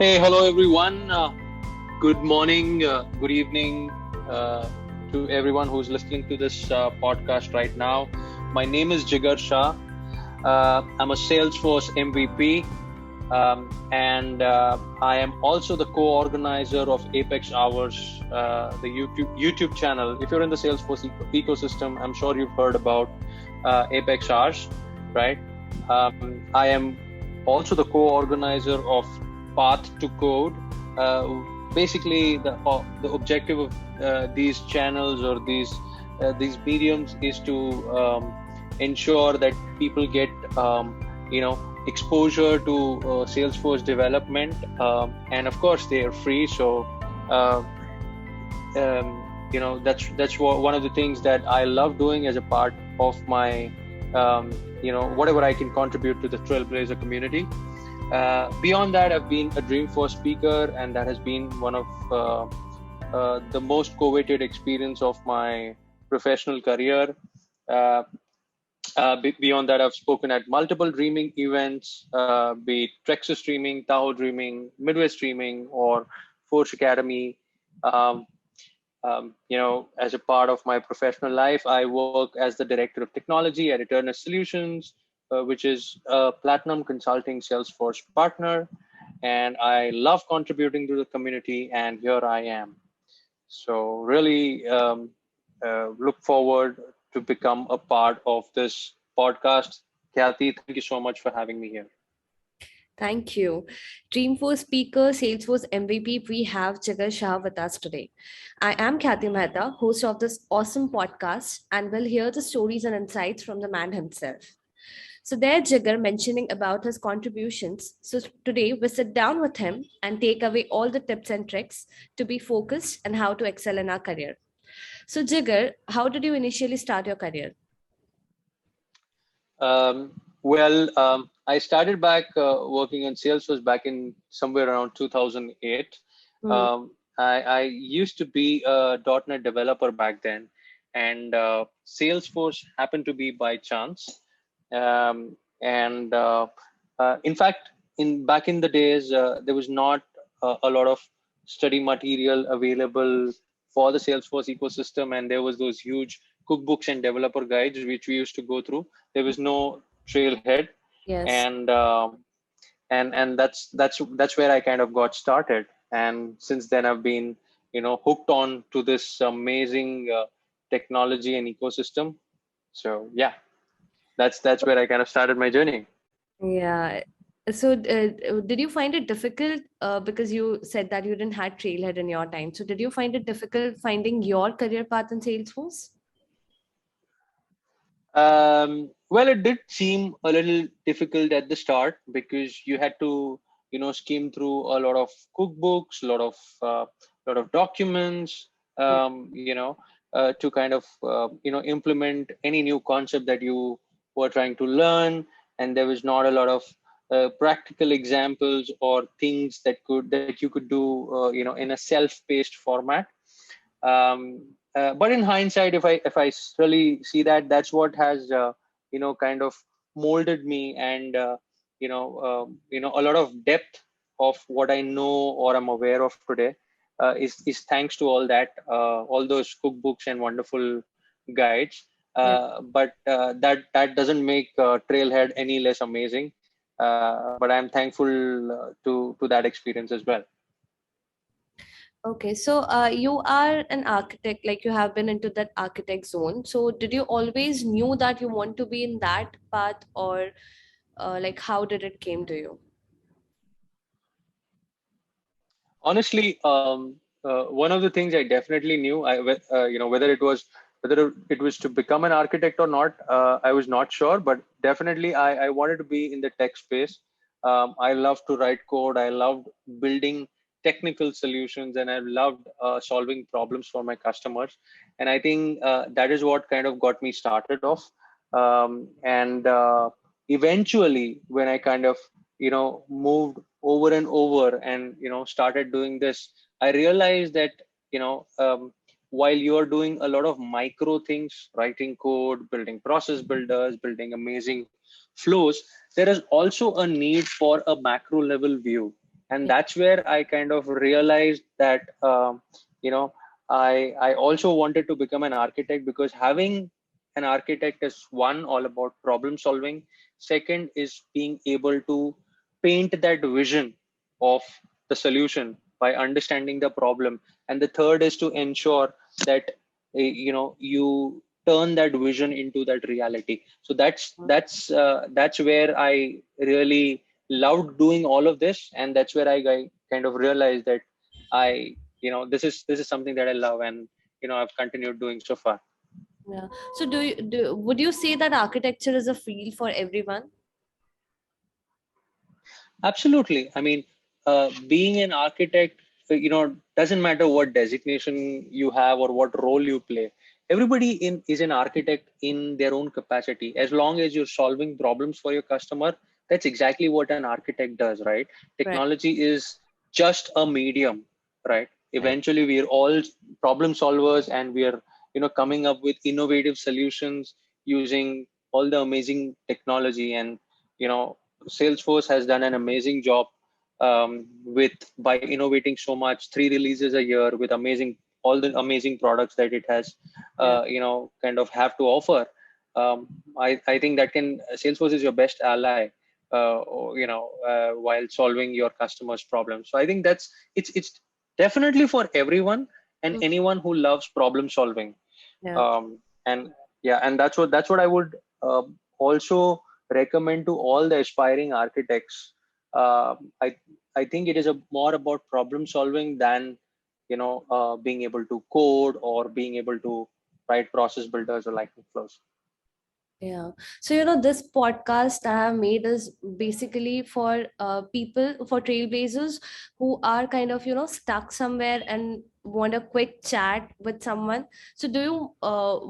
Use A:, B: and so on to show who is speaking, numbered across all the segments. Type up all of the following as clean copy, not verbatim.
A: Hey, hello everyone. Good morning, good evening uh, to everyone who's listening to this podcast right now. My name is Jigar Shah. I'm a Salesforce MVP, and I am also the co-organizer of Apex Hours, the YouTube channel. If you're in the Salesforce ecosystem, I'm sure you've heard about Apex Hours, right? I am also the co-organizer of Path to Code. Basically, the objective of these channels or these mediums is to ensure that people get exposure to Salesforce development, and of course they are free. So uh, that's one of the things that I love doing as a part of my whatever I can contribute to the Trailblazer community. Beyond that, I've been a Dreamforce speaker, and that has been one of the most coveted experience of my professional career. Uh, Beyond that, I've spoken at multiple dreaming events, be it Trexus Streaming, Tahoe Dreaming, Midwest Streaming, or Forge Academy. Um, as a part of my professional life, I work as the director of technology at Eternus Solutions, which is a platinum consulting Salesforce partner. And I love contributing to the community, and here I am. So, really look forward to become a part of this podcast. Kathy, thank you so much for having me here.
B: Thank you. Dreamforce speaker, Salesforce MVP, we have Jigar Shah with us today. I am Kathy Mehta, host of this awesome podcast, and will hear the stories and insights from the man himself. So there, Jigar mentioning about his contributions. So today we sit down with him and take away all the tips and tricks to be focused and how to excel in our career. So Jigar, how did you initially start your career?
A: I started back working in Salesforce back in somewhere around 2008.
B: Hmm.
A: I used to be a .NET developer back then, and Salesforce happened to be by chance. And In fact, in back in the days, there was not a lot of study material available for the Salesforce ecosystem, and there was those huge cookbooks and developer guides which we used to go through. There was no trailhead,
B: Yes.
A: and that's where I kind of got started. And since then, I've been hooked on to this amazing technology and ecosystem. So yeah, that's where I kind of started my journey.
B: Yeah. So, did you find it difficult? Because you said that you didn't had Trailhead in your time. So, did you find it difficult finding your career path in Salesforce?
A: Well, it did seem a little difficult at the start because you had to, skim through a lot of cookbooks, lot of documents,
B: Yeah.
A: to kind of, implement any new concept that you were trying to learn. And there was not a lot of practical examples or things that you could do, in a self-paced format. But in hindsight, if I really see that, that's what has kind of molded me, and a lot of depth of what I know or I'm aware of today is thanks to all those cookbooks and wonderful guides.
B: Yeah.
A: But that doesn't make Trailhead any less amazing. But I'm thankful to that experience as well.
B: Okay. So, you are an architect, like you have been into that architect zone. So, did you always knew that you want to be in that path, or like how did it came to you?
A: Honestly, one of the things I definitely knew, whether it was to become an architect or not, I was not sure. But definitely, I wanted to be in the tech space. I loved to write code. I loved building technical solutions, and I loved solving problems for my customers. And I think that is what kind of got me started off. And Eventually, when I kind of moved over and over and started doing this, I realized that while you're doing a lot of micro things, writing code, building process builders, building amazing flows, there is also a need for a macro level view. And that's where I kind of realized that you know I also wanted to become an architect, because having an architect is, one, all about problem solving. Second is being able to paint that vision of the solution by understanding the problem. And the third is to ensure that you turn that vision into that reality. So that's where I really loved doing all of this, and that's where I kind of realized that this is something that I love, and I've continued doing so far.
B: Yeah. So would you say that architecture is a field for everyone?
A: Absolutely. I mean, being an architect, doesn't matter what designation you have or what role you play. Everybody is an architect in their own capacity. As long as you're solving problems for your customer, that's exactly what an architect does, right?
B: Right.
A: Technology is just a medium, right?
B: Right.
A: Eventually, we're all problem solvers, and we're coming up with innovative solutions using all the amazing technology. And you know Salesforce has done an amazing job with by innovating so much, 3 releases a year with all the amazing products that it has,
B: Yeah.
A: kind of have to offer. I think that Salesforce is your best ally, while solving your customers' problems. So I think it's definitely for everyone and
B: Mm.
A: anyone who loves problem solving.
B: Yeah.
A: And yeah, and that's what I would also recommend to all the aspiring architects. uh, i I think it is more about problem solving than being able to code or being able to write process builders or lightning flows.
B: Yeah. So, this podcast I have made is basically for people, for trailblazers who are kind of, stuck somewhere and want a quick chat with someone. So, do you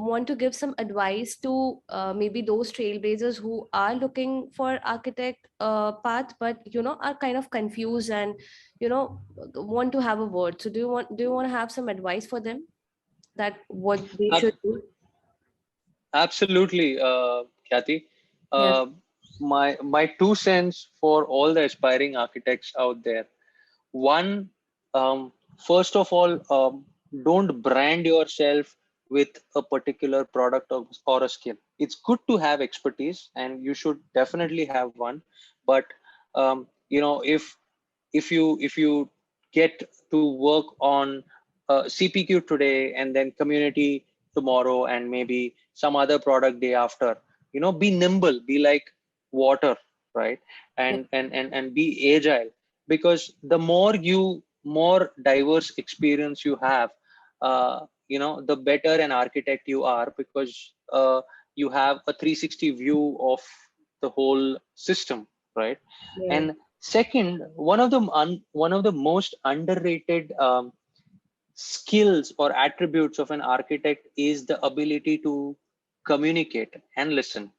B: want to give some advice to maybe those trailblazers who are looking for architect path, but, are kind of confused and, want to have a word? So, do you want to have some advice for them that what they should
A: Ab-
B: do?
A: Absolutely, Kathy.
B: Yeah.
A: uh, my 2 cents for all the aspiring architects out there. One, first of all, don't brand yourself with a particular product or a skill. It's good to have expertise, and you should definitely have one. But if you get to work on CPQ today and then community tomorrow and maybe some other product day after, be nimble, be like water, right?
B: Yeah.
A: And be agile, because the more diverse experience you have, the better an architect you are, because you have a 360 view of the whole system, right?
B: Yeah.
A: And second, one of the most underrated skills or attributes of an architect is the ability to communicate and listen.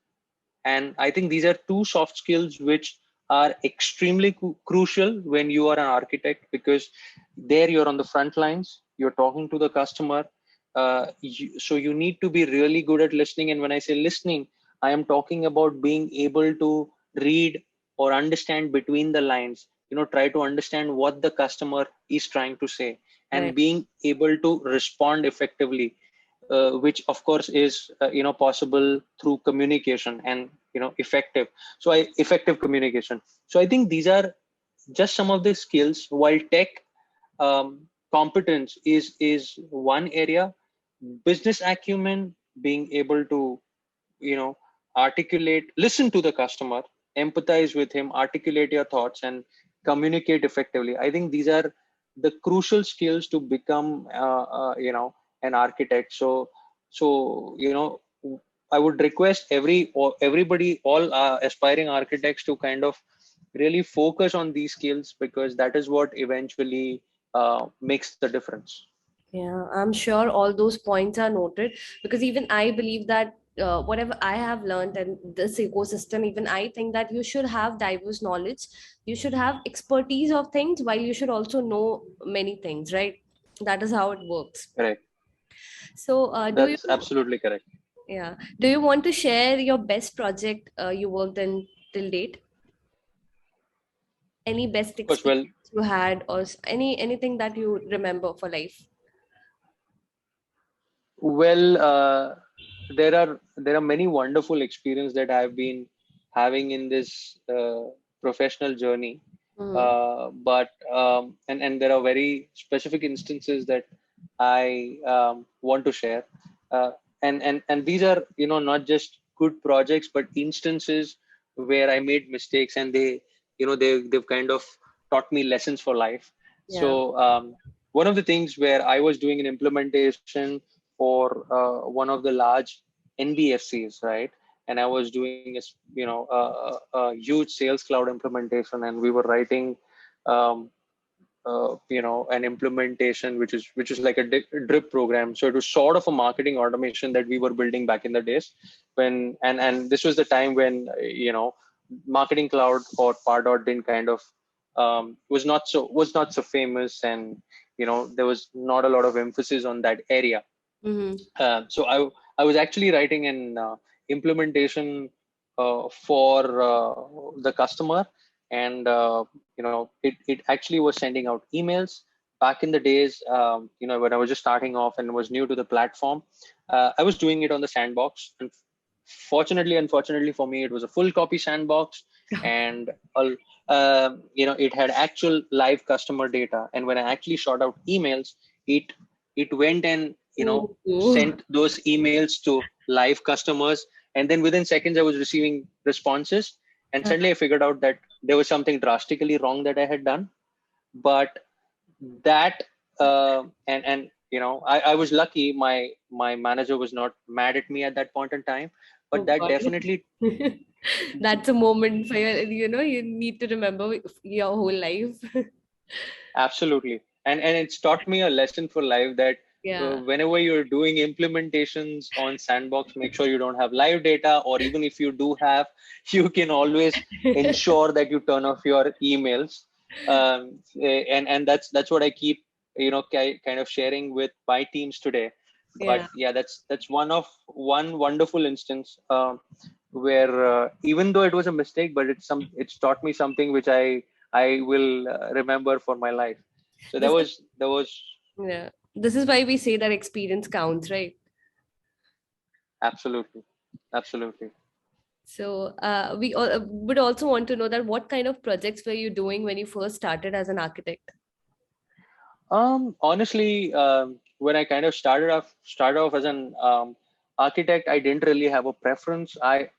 A: And I think these are two soft skills which are extremely crucial when you are an architect, because there you're on the front lines, you're talking to the customer. So you need to be really good at listening. And when I say listening, I am talking about being able to read or understand between the lines, try to understand what the customer is trying to say, and
B: Right.
A: being able to respond effectively, which of course is possible through communication and effective communication. So I think these are just some of the skills. While tech competence is one area, business acumen, being able to articulate, listen to the customer, empathize with him, articulate your thoughts, and communicate effectively. I think these are the crucial skills to become an architect. So I would request everybody, all aspiring architects, to kind of really focus on these skills, because that is what eventually makes the difference.
B: Yeah, I'm sure all those points are noted because even I believe that whatever I have learned and this ecosystem, even I think that you should have diverse knowledge. You should have expertise of things while you should also know many things, right? That is how it works.
A: Correct.
B: So,
A: That's absolutely correct.
B: yeah, do you want to share your best project you worked in till date? Any best
A: Of course. Well,
B: experience? you had, or anything that you remember for life?
A: Well, there are many wonderful experiences that I've been having in this professional journey.
B: Mm-hmm.
A: But there are very specific instances that I want to share. Uh, and these are, not just good projects, but instances where I made mistakes, and they've kind of taught me lessons for life.
B: Yeah.
A: So one of the things where I was doing an implementation for one of the large NBFCs, right? And I was doing a huge sales cloud implementation, and we were writing um, an implementation which is like a drip program. So it was sort of a marketing automation that we were building back in the days when, and this was the time when marketing cloud or Pardot didn't kind of was not so famous, and there was not a lot of emphasis on that area.
B: Mm-hmm.
A: So I was actually writing an implementation for the customer, and it actually was sending out emails back in the days. When I was just starting off and was new to the platform, I was doing it on the sandbox, and unfortunately for me, it was a full copy sandbox, and it had actual live customer data. And when I actually shot out emails, it it went and
B: Oh, oh.
A: sent those emails to live customers, and then within seconds I was receiving responses, and suddenly I figured out that there was something drastically wrong that I had done. But that I was lucky, my manager was not mad at me at that point in time, but
B: Oh
A: that
B: God.
A: definitely.
B: That's a moment for you need to remember your whole life.
A: Absolutely. And it's taught me a lesson for life that
B: Yeah.
A: whenever you're doing implementations on Sandbox, make sure you don't have live data, or even if you do have, you can always ensure that you turn off your emails. And that's what I keep, kind of sharing with my teams today. But
B: Yeah.
A: yeah, that's one wonderful instance where even though it was a mistake, but it's taught me something which I will remember for my life. So that
B: This is,
A: was that was
B: yeah. This is why we say that experience counts, right?
A: absolutely, absolutely.
B: So we would also want to know that what kind of projects were you doing when you first started as an architect?
A: Honestly, when I kind of started off as an architect, I didn't really have a preference. I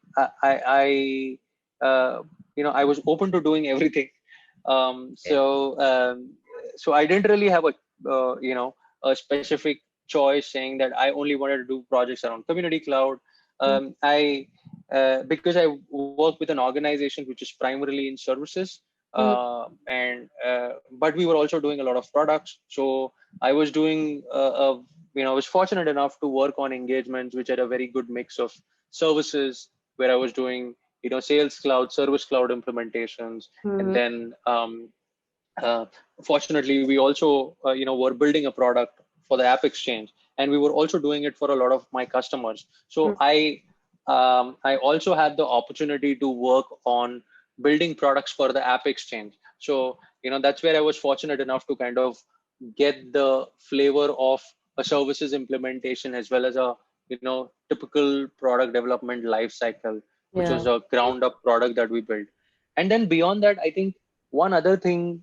A: was open to doing everything. Um,
B: Okay.
A: so um, so I didn't really have a specific choice saying that I only wanted to do projects around community cloud.
B: Mm,
A: I Because I work with an organization which is primarily in services,
B: mm,
A: but we were also doing a lot of products. So I was doing I was fortunate enough to work on engagements which had a very good mix of services, where I was doing sales cloud, service cloud implementations, and
B: mhm,
A: then uh, fortunately we also were building a product for the app exchange, and we were also doing it for a lot of my customers. So
B: mm,
A: I also had the opportunity to work on building products for the app exchange. So that's where I was fortunate enough to kind of get the flavor of a services implementation, as well as a typical product development life cycle, which
B: yeah.
A: was a ground up product that we built. And then beyond that, I think one other thing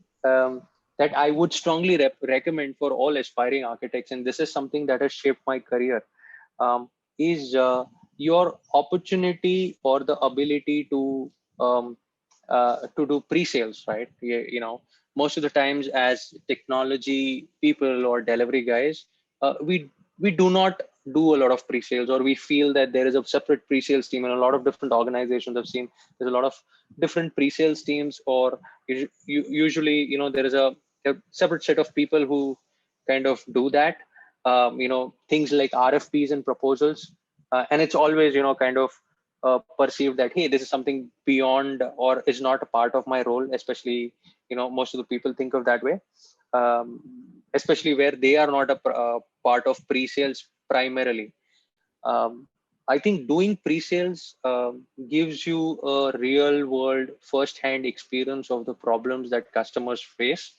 A: that I would strongly recommend for all aspiring architects, and this is something that has shaped my career, is your opportunity or the ability um, to do pre-sales, right? Most of the times as technology people or delivery guys, we do not do a lot of pre-sales, or we feel that there is a separate pre-sales team. And a lot of different organizations I've seen, there's a lot of different pre-sales teams, or usually there is a separate set of people who kind of do that. Things like RFPs and proposals, and it's always kind of perceived that, hey, this is something beyond or is not a part of my role. Especially most of the people think of that way, um, especially where they are not a part of pre-sales primarily. um, I think doing pre-sales gives you a real world first hand experience of the problems that customers face.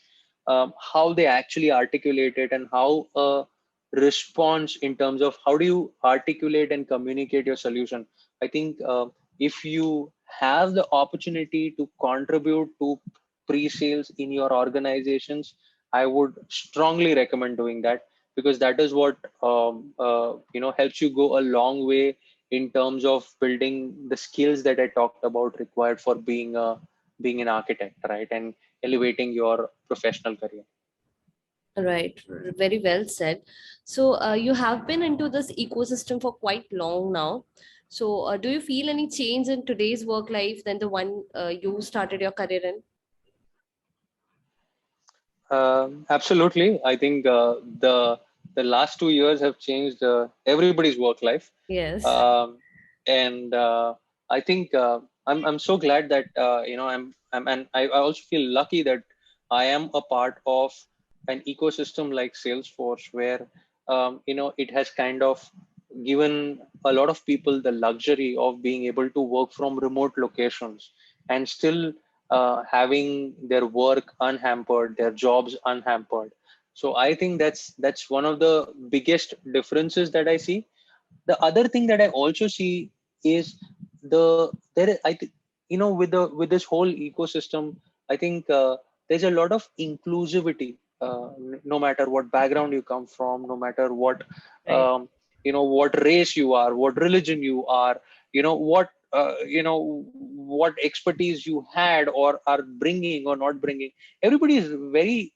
A: how they actually articulate it, and how a response in terms of how do you articulate and communicate your solution. I think if you have the opportunity to contribute to pre-sales in your organizations, I would strongly recommend doing that, because that is what helps you go a long way in terms of building the skills that I talked about required for being an architect, right? And elevating your professional career.
B: Right, very well said. So, you have been into this ecosystem for quite long now. So, do you feel any change in today's work life than the one you started your career in?
A: Absolutely. I think the last 2 years have changed everybody's work life,
B: Yes,
A: um, and I think I'm so glad that I'm and I also feel lucky that I am a part of an ecosystem like Salesforce, where it has kind of given a lot of people the luxury of being able to work from remote locations and still having their work unhampered, their jobs unhampered. So I think that's one of the biggest differences that I see. The other thing that I also see is I think, with this whole ecosystem, I think there's a lot of inclusivity. No matter what background you come from, no matter
B: right,
A: what race you are, what religion you are, what expertise you had or are bringing or not bringing. Everybody is very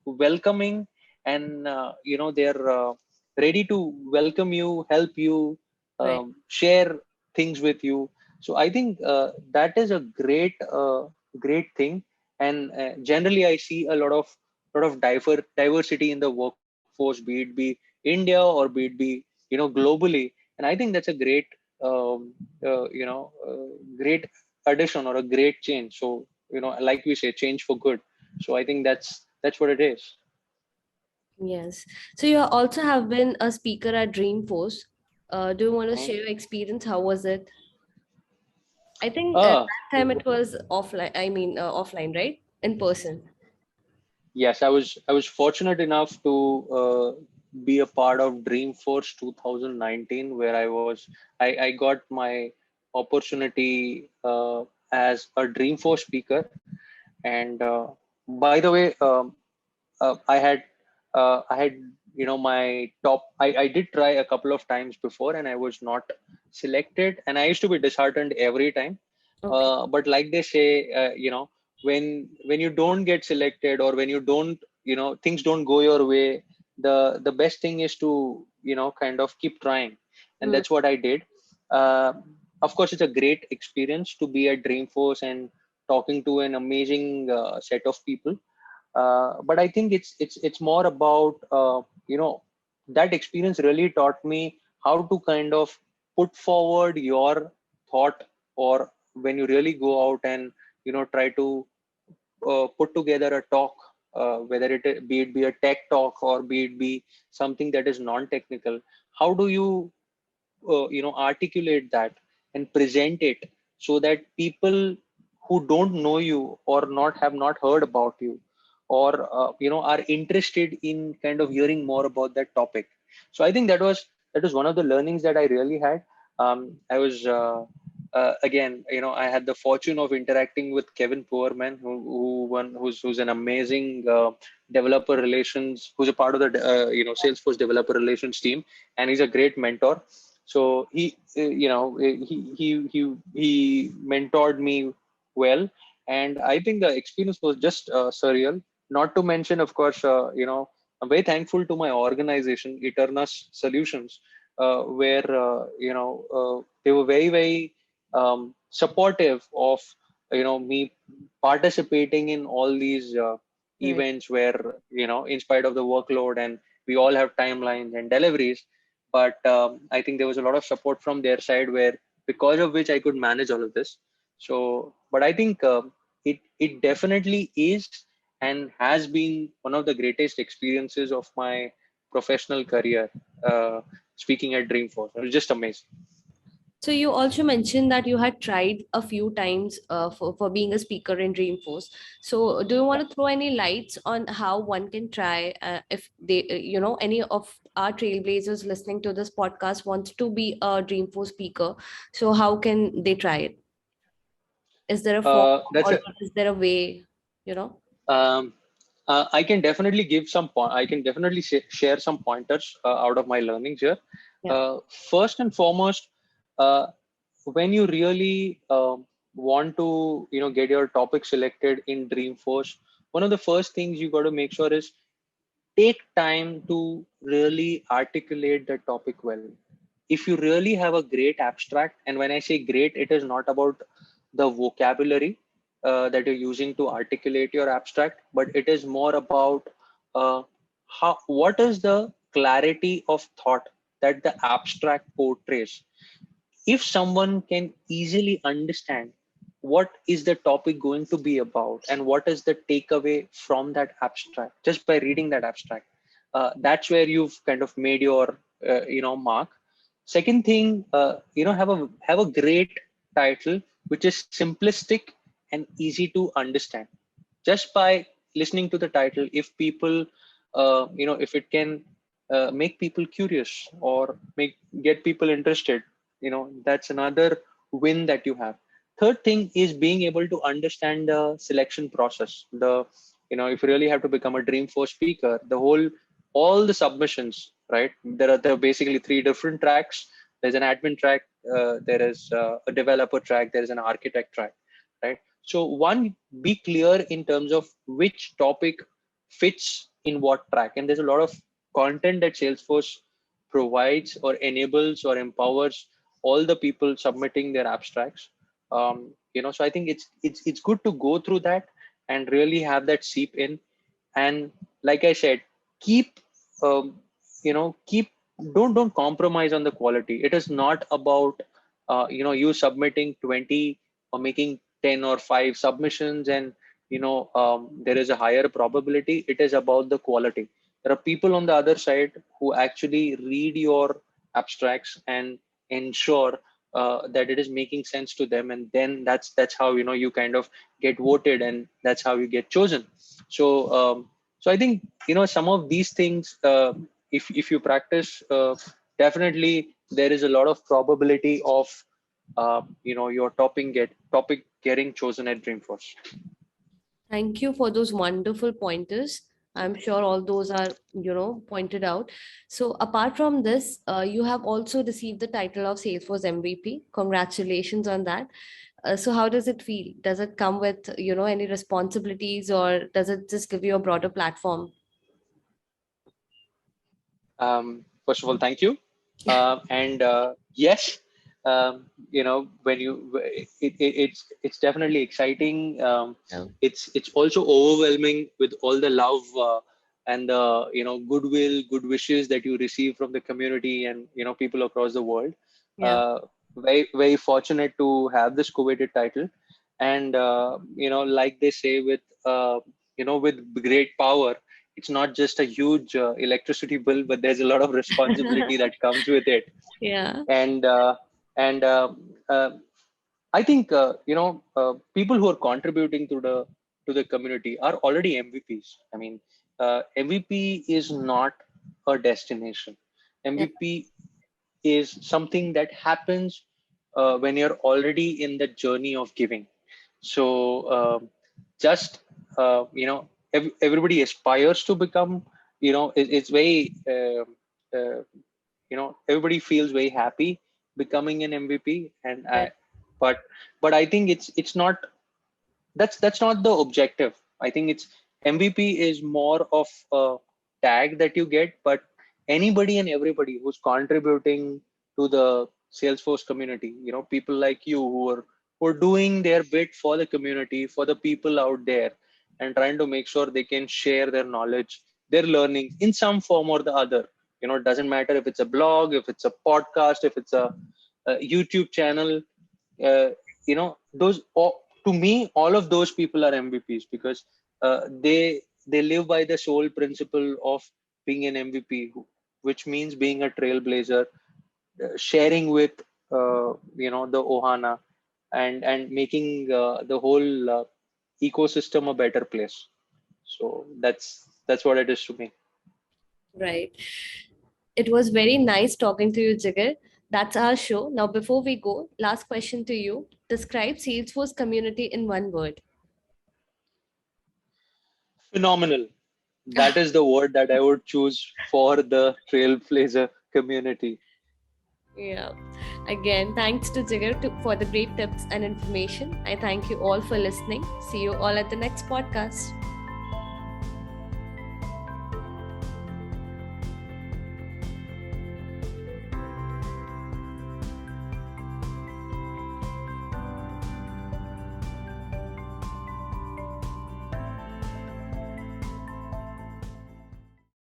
A: welcoming, and they're ready to welcome you, help you,
B: right.
A: share things with you. So I think that is a great thing. And generally, I see a lot of diversity in the workforce, be it be India or be it be globally. And I think that's a um, great addition or a great change. So like we say, change for good. So I think that's what it is.
B: Yes. So, you also have been a speaker at Dreamforce. Do you want to
A: Mhm.
B: share your experience? How was it? I think
A: Ah,
B: that time it was offline. I mean, offline, right? In person.
A: yes, I was fortunate enough to be a part of Dreamforce 2019, where I got my opportunity as a Dreamforce speaker. And by the way, I had my top. I did try a couple of times before, and I was not selected, and I used to be disheartened every time.
B: Okay.
A: But like they say, when you don't get selected, or when you don't, things don't go your way, the best thing is to kind of keep trying, and
B: Hmm.
A: that's what I did. Uh, of course, it's a great experience to be at Dreamforce and talking to an amazing set of people. But I think it's more about that experience really taught me how to kind of put forward your thought, or when you really go out and try to put together a talk, whether be it a tech talk, or be it be something that is non-technical. How do you articulate that and present it so that people who don't know you, or not have not heard about you, or are interested in kind of hearing more about that topic. So I think that was one of the learnings that I really had. I was again, I had the fortune of interacting with Kevin Poorman, who's an amazing developer relations, who's a part of the Salesforce developer relations team, and he's a great mentor. So he mentored me well, and I think the experience was just surreal. Not to mention, of course, I'm very thankful to my organization, Eternas Solutions, where they were very, very supportive of me participating in all these
B: Right.
A: events, where in spite of the workload, and we all have timelines and deliveries, but I think there was a lot of support from their side, where because of which I could manage all of this. So, but I think it definitely is and has been one of the greatest experiences of my professional career. Speaking at Dreamforce, it was just amazing.
B: So you also mentioned that you had tried a few times for being a speaker in Dreamforce. So do you want to throw any lights on how one can try if they, any of our trailblazers listening to this podcast wants to be a Dreamforce speaker? So how can they try it? Is there a form
A: That's
B: or
A: a
B: is there a way, you know?
A: um, I can definitely give some I can definitely share some pointers out of my learnings here.
B: Yeah.
A: First and foremost, uh, when you really want to get your topic selected in Dreamforce, one of the first things you got to make sure is take time to really articulate the topic well. If you really have a great abstract, and when I say great, it is not about the vocabulary that you're using to articulate your abstract, but it is more about uh, what is the clarity of thought that the abstract portrays. If someone can easily understand what is the topic going to be about and what is the takeaway from that abstract just by reading that abstract, that's where you've kind of made your mark. Second thing, have a great title which is simplistic and easy to understand. Just by listening to the title, if people if it can make people curious or make get people interested, that's another win that you have. Third thing is being able to understand the selection process. If you really have to become a Dreamforce speaker, all the submissions, right? There are basically three different tracks. There's an admin track, there is a developer track, there is an architect track, right? So one, be clear in terms of which topic fits in what track. And there's a lot of content that Salesforce provides or enables or empowers all the people submitting their abstracts. So I think it's good to go through that and really have that seep in. And like I said, keep keep don't compromise on the quality. It is not about you submitting 20 or making 10 or 5 submissions and there is a higher probability. It is about the quality. There are people on the other side who actually read your abstracts and ensure that it is making sense to them, and then that's how you kind of get voted, and that's how you get chosen. So um, so I think some of these things, if you practice, definitely there is a lot of probability of your topic getting chosen at Dreamforce.
B: Thank you for those wonderful pointers. I'm sure all those are, pointed out. So apart from this, you have also received the title of Salesforce MVP. Congratulations on that. So how does it feel? Does it come with, any responsibilities, or does it just give you a broader platform?
A: First of all, thank you. And yes, when it's definitely exciting.
B: Yeah.
A: It's also overwhelming with all the love and the goodwill, good wishes that you receive from the community and people across the world.
B: Yeah.
A: Uh, very very fortunate to have this coveted title, and like they say, with great power, it's not just a huge electricity bill, but there's a lot of responsibility that comes with it.
B: Yeah.
A: And I think people who are contributing to the community are already MVPs. I mean, MVP is not a destination.
B: Yeah.
A: MVP is something that happens when you're already in the journey of giving. So just everybody aspires to become. It's very everybody feels very happy becoming an MVP, and
B: Yeah.
A: but I think it's not, that's not the objective. I think it's MVP is more of a tag that you get, but anybody and everybody who's contributing to the Salesforce community, people like you who are doing their bit for the community, for the people out there, and trying to make sure they can share their knowledge, their learning in some form or the other. It doesn't matter if it's a blog, if it's a podcast, if it's a YouTube channel. uh, those, to me, all of those people are MVPs because they live by the sole principle of being an MVP, which means being a trailblazer, sharing with the Ohana, and making the whole ecosystem a better place. So that's what it is to me.
B: Right. It was very nice talking to you, Jigar. That's our show. Now, before we go, last question to you. Describe Salesforce community in one word.
A: Phenomenal. That is the word that I would choose for the Trailblazer community.
B: Yeah. Again, thanks to Jigar for the great tips and information. I thank you all for listening. See you all at the next podcast.